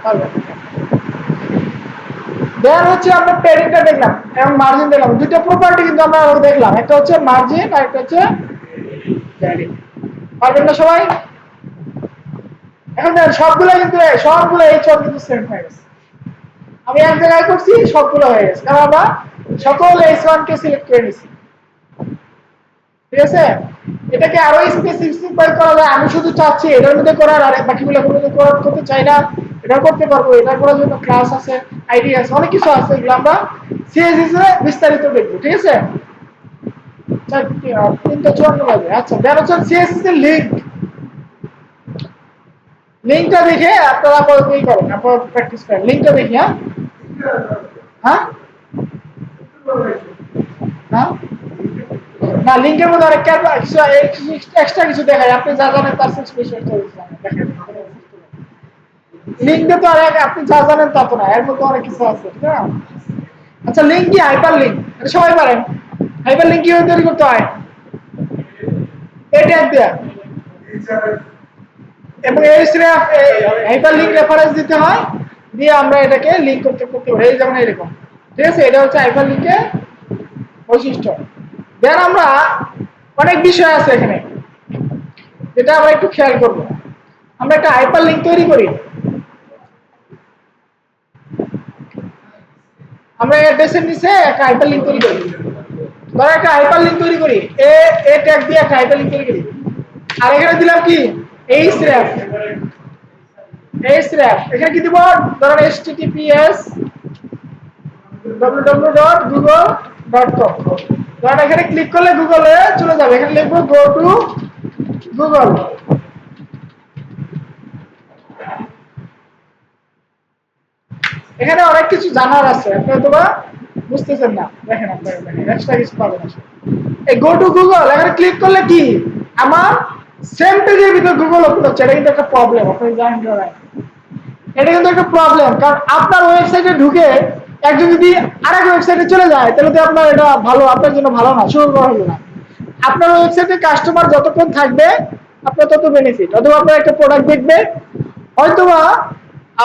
পারবেন। দেন হচ্ছে আমরা প্যাডিংটা দেখলাম এবং মার্জিন দেখলাম, দুটো প্রপার্টি কিন্তু আমরা দেখলাম, একটা হচ্ছে মার্জিন আর একটা হচ্ছে প্যাডিং। পারবেন না সবাই? এখন দেখেন সবগুলো H1 কিন্তু সেম হয়ে গেছে। আমি এক জায়গায় করছি, সবগুলো হয়ে গেছে, কারণ আমরা সকল H1 কে সিলেক্ট করে নিছি। ঠিক আছে, এটাকে আরো স্পেসিফাই করা যায়। আমি শুধু চাচ্ছি এটার মধ্যে করার, আর বাকিগুলো করতে চাই না, এটা করতে পারবো। এটা করার জন্য ক্লাস আছে, আইডি আছে, অনেক কিছু আছে, এগুলো আমরা সিএসএস এ বিস্তারিত দেখবো। ঠিক আছে, তিনটা চুয়ান্ন লাগে। আচ্ছা, দেন হচ্ছে সিএসএস এর লিঙ্কটা দেখে আপনারা কি করেন, আপনারা প্র্যাকটিস করেন। লিঙ্কটা দেখি। হ্যাঁ হ্যাঁ না, লিঙ্কের মধ্যে অনেক এক্সট্রা কিছু দেখায়, আপনি যা জানেন তার স্পেশাল দেখেন। লিঙ্কে তো আর আপনি যা জানেন তা তো না, এর মধ্যে অনেক কিছু আছে। ঠিক না? আচ্ছা, লিঙ্ক কি? হাইপার লিঙ্ক সবাই পারেন। হাইপার লিঙ্ক কিভাবে তৈরি করতে হয়? এই ট্যাগ দেয়া এবং হাইপার লিঙ্ক রেফারেন্স দিতে হয়, দিয়ে আমরা এটাকে লিঙ্ক করতে পারি, এই যেমন এরকম। ঠিক আছে, এটা হচ্ছে হাইপার লিঙ্কের বৈশিষ্ট্য। দেন আমরা অনেক বিষয় আছে এখানে, যেটা আমরা একটু খেয়াল করব। আমরা একটা হাইপার লিঙ্ক তৈরি করি, আমরা অ্যাড্রেসের নিচে একটা হাইপার লিঙ্ক তৈরি করি। ধরো একটা হাইপার লিঙ্ক তৈরি করি, এ ট্যাগ দিয়ে একটা হাইপার লিঙ্ক তৈরি করি, আর এখানে দিলাম কি href। এখানে কি দিব? ধরুন https www.google.com। ধরুন এখানে ক্লিক করলে গুগলে চলে যাবে, এখানে লিখবো গো টু গুগল। এখানে অনেক কিছু জানার আছে, আপনি হয়তো বুঝতেছেন না। দেখেন, আপনারা দেখেন এক্সট্রা কিছু পাবেন না। এই গো টু গুগল এখানে ক্লিক করলে কি আমার সেম পেজের ভিতর গুগল ওপেন হচ্ছে। এটা কিন্তু একটা প্রবলেম, আপনি জানেন না? এটা কিন্তু একটা প্রবলেম, কারণ আপনার ওয়েবসাইটে ঢুকে একজন যদি আরেক ওয়েবসাইটে চলে যায়, তাহলে তো আপনার এটা ভালো, আপনার জন্য ভালো না, শুরু করা হলো না। আপনার ওয়েবসাইটে কাস্টমার যতক্ষণ থাকবে আপনার তত বেনিফিট। অথবা আপনার একটা প্রোডাক্ট দেখবে, হয়তোবা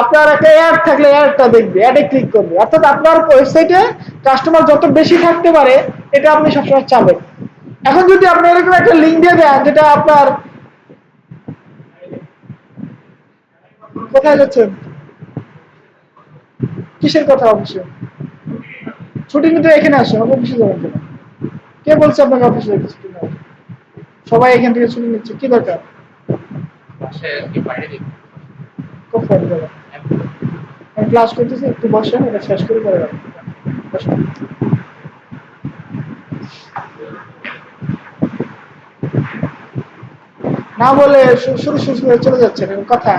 আপনার একটা অ্যাড থাকলে অ্যাডটা দেখবে, অ্যাডে ক্লিক করবে। অর্থাৎ আপনার ওয়েবসাইটে কাস্টমার যত বেশি থাকতে পারে, এটা আপনি সবসময় চাবেন। এখন যদি আপনি এরকম একটা লিঙ্ক দিয়ে দেন, যেটা আপনার কোথায় যাচ্ছেন, কিসের কথা? অবশ্যই ছুটি কিন্তু এখানে আসে, অফিসে যাবেন কেন? কে বলছে আপনাকে অফিসে যেতে ছুটি নেওয়া? সবাই এখান থেকে ছুটি নিচ্ছে, কি দরকার? আমি ক্লাস করতেছি, একটু বসেন, এটা শেষ করে পরে যাবেন। না বলে শুরু করে চলে যাচ্ছেন, কথা।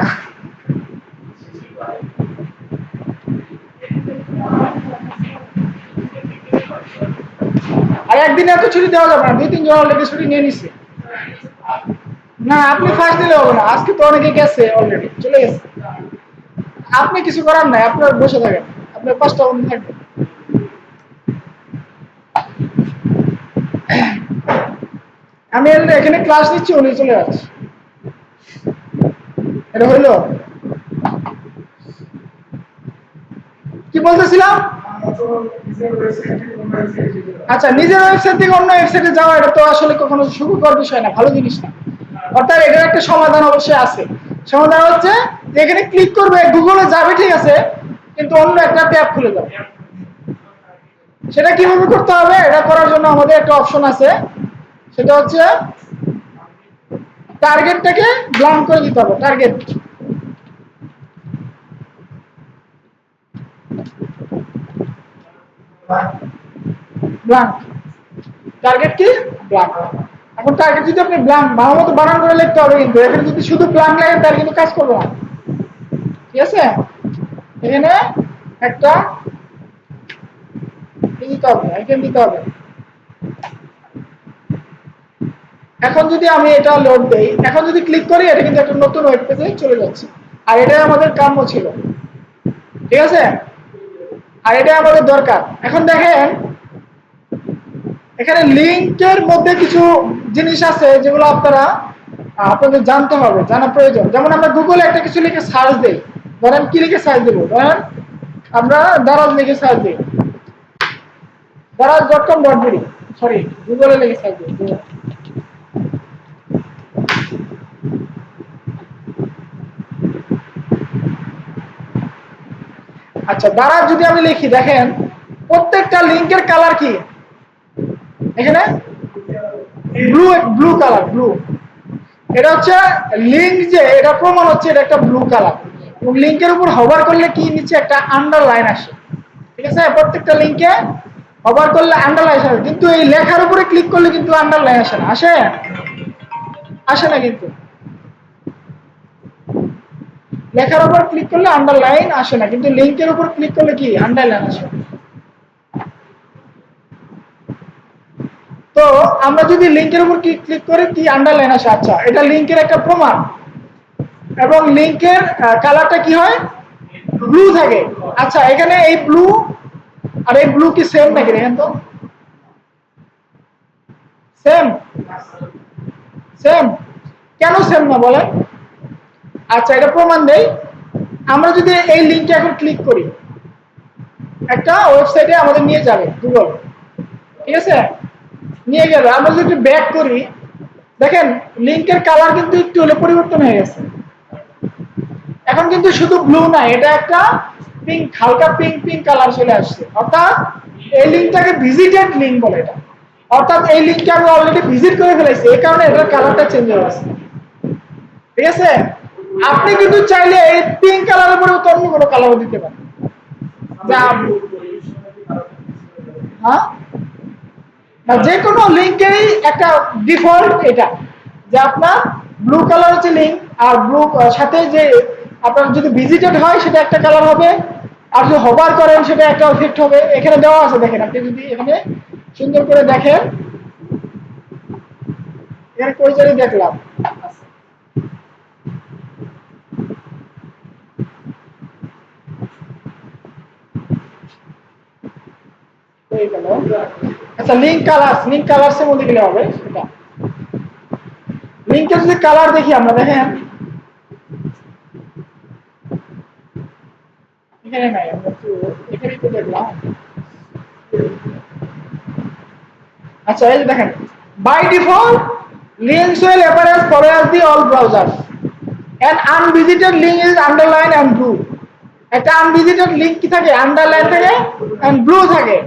আর একদিনে এত ছুটি দেওয়া যাবে না, 2-3 জন অলরেডি ছুটি নিয়ে নিচ্ছে। না, আপনি ফার্স্ট দিলে হবে না, আজকে তো অনেকে গেছে, অলরেডি চলে গেছে। আপনি কিছু করার নাই, আপনার বসে থাকেন, আপনার 5টা বন্ধু থাকবে। আমি এখানে ক্লাস নিচ্ছি, উনি চলে যাচ্ছে। এটা হইলো? কি বলতেছিলাম? আচ্ছা, নিজের ওয়েবসাইট থেকে অন্য ওয়েবসাইটে যাওয়া, এটা তো আসলে কখনো সুখকর বিষয় না, ভালো জিনিস না। অর্থাৎ এটার একটা সমাধান অবশ্যই আছে। সমাধান হচ্ছে যে এখানে ক্লিক করবে, গুগলে যাবে, ঠিক আছে, কিন্তু অন্য একটা ট্যাব খুলে যাবে। সেটা কিভাবে করতে হবে? এটা করার জন্য আমাদের একটা অপশন আছে, সেটা হচ্ছে টার্গেটটাকে ব্ল্যাঙ্ক করে দিতে হবে। টার্গেট ব্ল্যাঙ্ক, টার্গেট কি ব্ল্যাঙ্ক। এখন টার্গেট যদি আপনি ব্ল্যাঙ্ক ভালো মতো বানান করে লিখতে হবে, কিন্তু এখানে যদি শুধু ব্ল্যাঙ্ক লাগে তার কিন্তু কাজ করবে না। ঠিক আছে, এখানে একটা দিতে হবে, আইটেম দিতে হবে। এখন যদি আমি এটা লোড দেই, এখন যদি ক্লিক করি, এটা কিন্তু একটা নতুন ওয়েব পেজে চলে যাচ্ছে। আর এটাই আমাদের কাম্য ছিল। ঠিক আছে, আর এটাই আমাদের দরকার। এখন দেখেন, এখানে লিঙ্কের মধ্যে কিছু জিনিস আছে যেগুলো আপনাদের জানতে হবে, জানা প্রয়োজন। যেমন আমরা গুগলে একটা কিছু লিখে সার্চ দেই, ধরেন কি লিখে সার্চ দেবো, ধরেন আমরা দারাজ লিখে সার্চ দিই, daraz.com.bd, সরি গুগলে লিখে সার্চ দিই। আচ্ছা দারাজ যদি আমি লিখি, দেখেন প্রত্যেকটা লিংকের কালার কি এখানে ব্লু, ব্লু কালার, ব্লু। এটা হচ্ছে লিংক, যে এটা প্রমাণ হচ্ছে এটা একটা ব্লু কালার, এবং লিংকের উপর হভার করলে কি নিচে একটা আন্ডারলাইন আসে, ঠিক আছে? প্রত্যেকটা লিংকে হভার করলে আন্ডারলাইন আসে, কিন্তু এই লেখার উপরে ক্লিক করলে কিন্তু আন্ডারলাইন আসে না, আসে? আসে না, কিন্তু লেখার উপর ক্লিক করলে আন্ডারলাইন আসে না, কিন্তু লিংকের উপর ক্লিক করলে কি আন্ডারলাইন আসে। তো আমরা যদি লিংকের উপর ক্লিক করি কি আন্ডারলাইন আসে, আচ্ছা এটা লিংকের একটা প্রমাণ। এবং লিংকের কালারটা কি হয়, ব্লু থাকে। আচ্ছা এখানে এই ব্লু আর এই ব্লু কি সেম নাকি, দেখেন তো, সেম? সেম? কেন সেম না বলেন? আচ্ছা এটা প্রমাণ দেই, আমরা যদি এই লিংকে এখন ক্লিক করি, একটা ওয়েবসাইটে আমাদের নিয়ে যাবে গুগল, ঠিক আছে? নিয়ে গেল, আমরা যদি ব্যাক করি, দেখেন লিংকের কালার কিন্তু একটু হলে পরিবর্তন হয়ে গেছে। এখন কিন্তু শুধু ব্লু না, এটা একটা পিঙ্ক, হালকা পিঙ্ক পিঙ্ক কালার চলে আসছে, অর্থাৎ এই লিংকটাকে ভিজিটেড লিংক বলে এটা, অর্থাৎ এই লিংকটা আমি অলরেডি ভিজিট করে ফেলেছি, এই কারণে এটার কালারটা চেঞ্জ হয়ে গেছে, ঠিক আছে? আপনি কিন্তু চাইলে এই পিঙ্ক কালারের পরিবর্তে অন্য কোনো কালারও দিতে পারেন। হ্যাঁ, যে কোনো লিংকেরই একটা ডিফল্ট এটা, যে আপনার ব্লু কালার হচ্ছে লিংক, আর ব্লু সাথে যে আপনার যদি ভিজিটেড হয় সেটা একটা কালার হবে, আর যদি হভার করেন সেটা একটা ইফেক্ট হবে। এখানে দেওয়া আছে, দেখেন আপনি যদি এখানে সুন্দর করে দেখেন, এখানে কই জানি দেখলাম, আচ্ছা লিংক কালার্স, লিংক কালার্স এর মধ্যে গেলে হবে সেটা। লিংকের যদি কালার দেখি আমরা, দেখেন এখানে নাই, আমরা একটু এখানে একটু দেখলাম। আচ্ছা এই যে দেখেন, by default links will appear as follow as the all browsers. An unvisited link is underline and blue. একটা আনভিজিটেড লিংক কি থাকে, আন্ডারলাইন থাকে এন্ড ব্লু থাকে।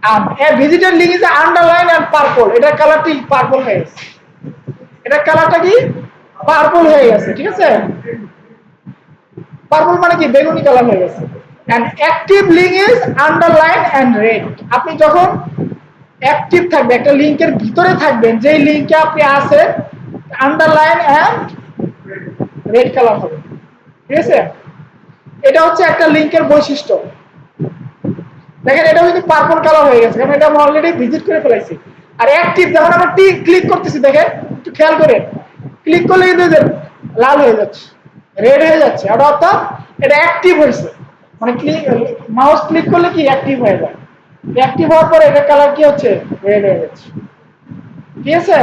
আর a visited link is underline and purple, এটার কালারটি পার্পল হয়ে গেছে, এটার কালারটা কি পার্পল হয়ে গেছে, ঠিক আছে? পার্পল মানে কি বেগুনি কালার হয়ে গেছে। And active link is underline and red. আপনি যখন অ্যাক্টিভ থাকবে, একটা লিংকের ভিতরে থাকবেন, যেই লিংকে আপনি আছেন, আন্ডারলাইন এন্ড রেড কালার হবে, ঠিক আছে? এটা হচ্ছে একটা লিংকের বৈশিষ্ট্য। দেখেন এটা কিন্তু পার্পল কালার হয়ে গেছে, কারণ এটা আমরা অলরেডি ভিজিট করে ফেলাইছি। আর অ্যাক্টিভ যখন আমরা ক্লিক করতেছি, দেখেন একটু খেয়াল করে, ক্লিক করলে কিন্তু লাল হয়ে যাচ্ছে, রেড হয়ে যাচ্ছে, আর অর্থাৎ এটা অ্যাক্টিভ হয়েছে। মানে মাউস ক্লিক করলে কি অ্যাক্টিভ হয়ে যায়, অ্যাক্টিভ হওয়ার পরে এটা কালার কি হচ্ছে, রেড হয়ে যাচ্ছে, ঠিক আছে?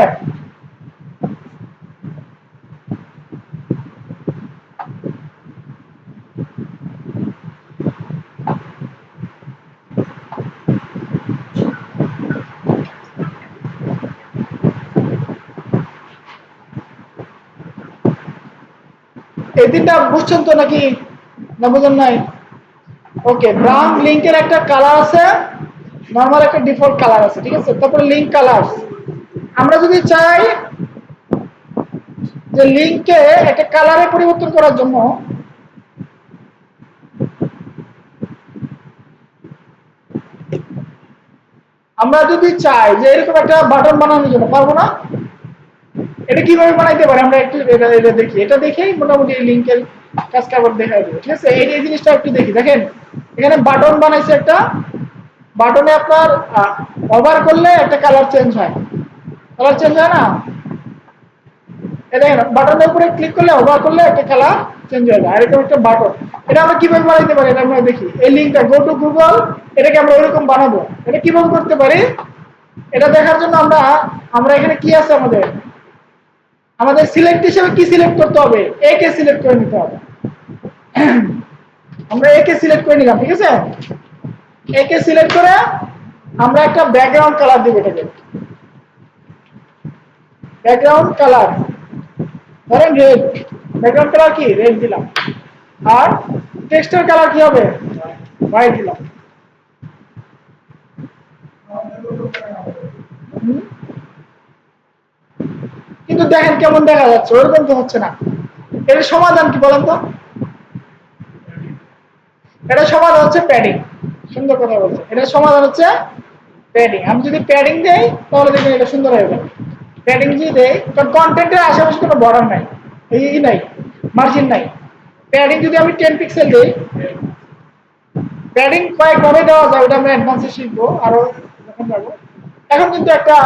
এই তিনটা বুঝছেন তো নাকি, না বুঝেন নাই? ওকে, ব্রাউন লিংকের একটা কালার আছে, নরমাল একটা ডিফল্ট কালার আছে, ঠিক আছে? তারপরে লিংক কালার, আমরা যদি চাই যে লিংকে একটা কালারে পরিবর্তন করার জন্য, আমরা যদি চাই যে এরকম একটা বাটন বানানোর জন্য, পারবো না? এটা কিভাবে বানাইতে পারে আমরা একটু এটা দেখি, এটা দেখেই মোটামুটি এই লিংকের কাজ কারবার দেখা যাবে, ঠিক আছে? এই জিনিসটা একটু দেখি, দেখেন এখানে বাটন বানাইছে একটা, বাটনে আপনার ওভার করলে একটা কালার চেঞ্জ হয়, কালার চেঞ্জ হয় না? এই দেখেন বাটনের উপরে ক্লিক করলে, ওভার করলে একটা কালার চেঞ্জ হয়ে যায়, এরকম একটা বাটন। এটা আমরা কিভাবে বানাইতে পারি, এটা আমরা দেখি। এই লিংকটা গো টু গুগল, এটাকে আমরা ওইরকম বানাবো। এটা কিভাবে করতে পারি, এটা দেখার জন্য আমরা এখানে কি আছে, আমাদের সিলেক্ট হিসেবে কি সিলেক্ট করতে হবে, এ কে সিলেক্ট করে নিতে হবে। আমরা একে সিলেক্ট করে নিলাম, ঠিক আছে? একে সিলেক্ট করে আমরা একটা ব্যাকগ্রাউন্ড কালার দিব এটাকে, ব্যাকগ্রাউন্ড কালার ধরেন রেড, ব্যাকগ্রাউন্ড কালার কি রেড দিলাম, আর টেক্সটের কালার কি হবে হোয়াইট দিলাম। কিন্তু দেখেন কেমন দেখা যাচ্ছে, ওরকম তো হচ্ছে না। এর সমাধান কি বলেন তো? এটা সমাধান হচ্ছে প্যাডিং। সুন্দর কথা বলছে, এটা সমাধান হচ্ছে প্যাডিং। আমি যদি প্যাডিং দেই তাহলে দেখবেন এটা সুন্দর হয়ে যাবে। প্যাডিং যদি দেই, কারণ কন্টেন্টের আশেপাশে কোনো বর্ডার নাই, এই নাই, মার্জিন নাই। প্যাডিং যদি আমি 10 পিক্সেল দিই, প্যাডিং কয়েকভাবে দেওয়া যায়, ওটা আমরা অ্যাডভান্সে শিখবো আরো যখন যাবো। এখন কিন্তু একটা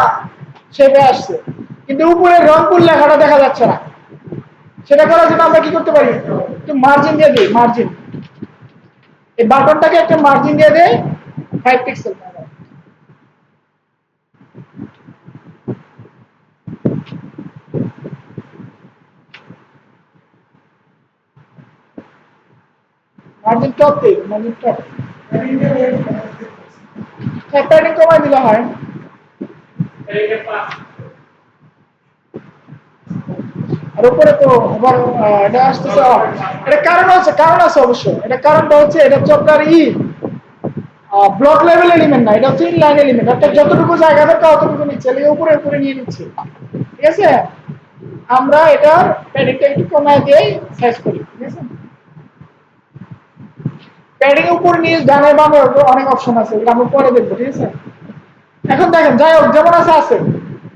শেপে আসছে, কিন্তু উপরে রংপুর লেখাটা দেখা যাচ্ছে না। সেটা করার জন্য আমরা কি করতে পারি, একটু মার্জিন দিয়ে দিই, মার্জিন, এই বাটনটাকে একটা মার্জিন দিয়ে দেই 5 পিক্সেল। মার্জিন টপ দিই, মার্জিন টপ, হ্যাঁ প্যাডিং কমাই দিলে হয়। আর উপরে তো আবার এটা আসতেছে, এটা কারণ আছে, কারণ আছে অবশ্যই। এটা কারণটা হচ্ছে, এটা হচ্ছে আপনার ব্লক লেভেল এলিমেন্ট না, এটা হচ্ছে ইনলাইন এলিমেন্ট, অর্থাৎ যতটুকু জায়গা দরকার অতটুকু নিচ্ছে, এর উপরে উপরে নিয়ে নিচ্ছে, ঠিক আছে? আমরা এটার প্যাডিংটা একটু কমায় দিয়েই সাইজ করি, ঠিক আছে? প্যাডিং উপর নিয়ে ডানে বামে অনেক অপশন আছে, এটা আমরা পরে দেখবো, ঠিক আছে? এখন দেখেন যাই হোক যেমন আছে আছে।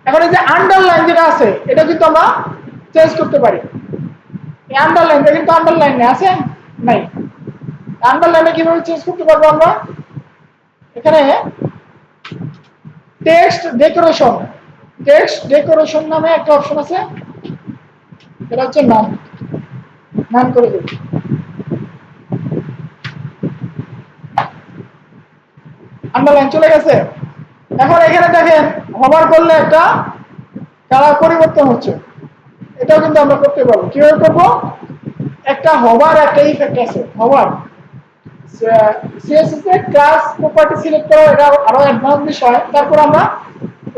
এখন এই যে আন্ডারলাইন যেটা আছে, এটা কিন্তু আমরা চেঞ্জ করতে পারি। এই আন্ডারলাইনটা কিন্তু আন্ডারলাইন আছে নাই, আন্ডারলাইনে কিভাবে চেঞ্জ করতে পারবো আমরা? এখানে টেক্সট ডেকোরেশন, টেক্সট ডেকোরেশন নামে একটা অপশন আছে, এটা হচ্ছে নাম, নাম করে দেব। আন্ডারলাইন চলে গেছে। এখন এখানে দেখেন হোভার করলে একটা কালার পরিবর্তন হচ্ছে, এটাও কিন্তু আমরা করতে পারবো। কিভাবে করবো? একটা হোভার একটা ইফেক্ট আছে, হোভার সিএসএস এর ক্লাস প্রপার্টি সিলেক্ট করা, এটা আরো অ্যাডভান্স বিষয়, তারপর আমরা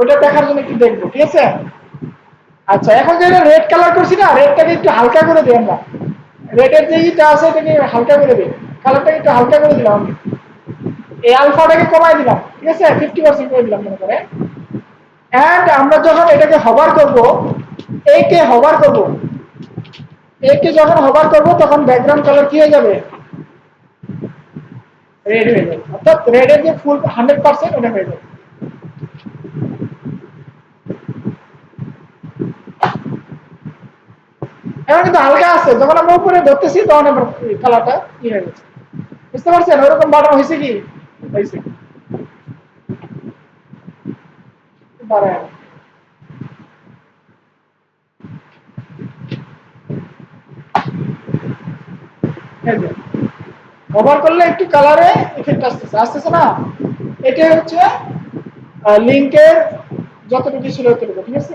ওটা দেখার জন্য একটু দেখবো, ঠিক আছে? আচ্ছা, এখন যে রেড কালার করছি না, রেডটাকে একটু হালকা করে দিই আমরা, রেডের যে ইটা আছে এটাকে হালকা করে দিই, কালারটাকে একটু হালকা করে দিলাম আমি, এই আলফাটাকে কমাই দিলাম, ঠিক আছে? 50% করে দিলাম মনে করে। এন্ড আমরা যখন এটাকে হভার করব, একে হভার করব, একে যখন হভার করব তখন ব্যাকগ্রাউন্ড কালার কি হয়ে যাবে? রেড হয়ে যাবে, অর্থাৎ রেডের যে ফুল 100% ওটা হয়ে যাবে। এখন কিন্তু হালকা আছে, যখন আমরা উপরে ধরতেছি তখন আমরা কালারটা কি হয়ে গেছে, বুঝতে পারছেন? ওরকম বাটন হয়েছে কি হয়েছে বাড়ায়। কভার করলে একটু কালারে এফেক্ট আসতেছে, আসতেছে না? এটাই হচ্ছে লিংকের যতটুকু ছিল ততটুকু, ঠিক আছে?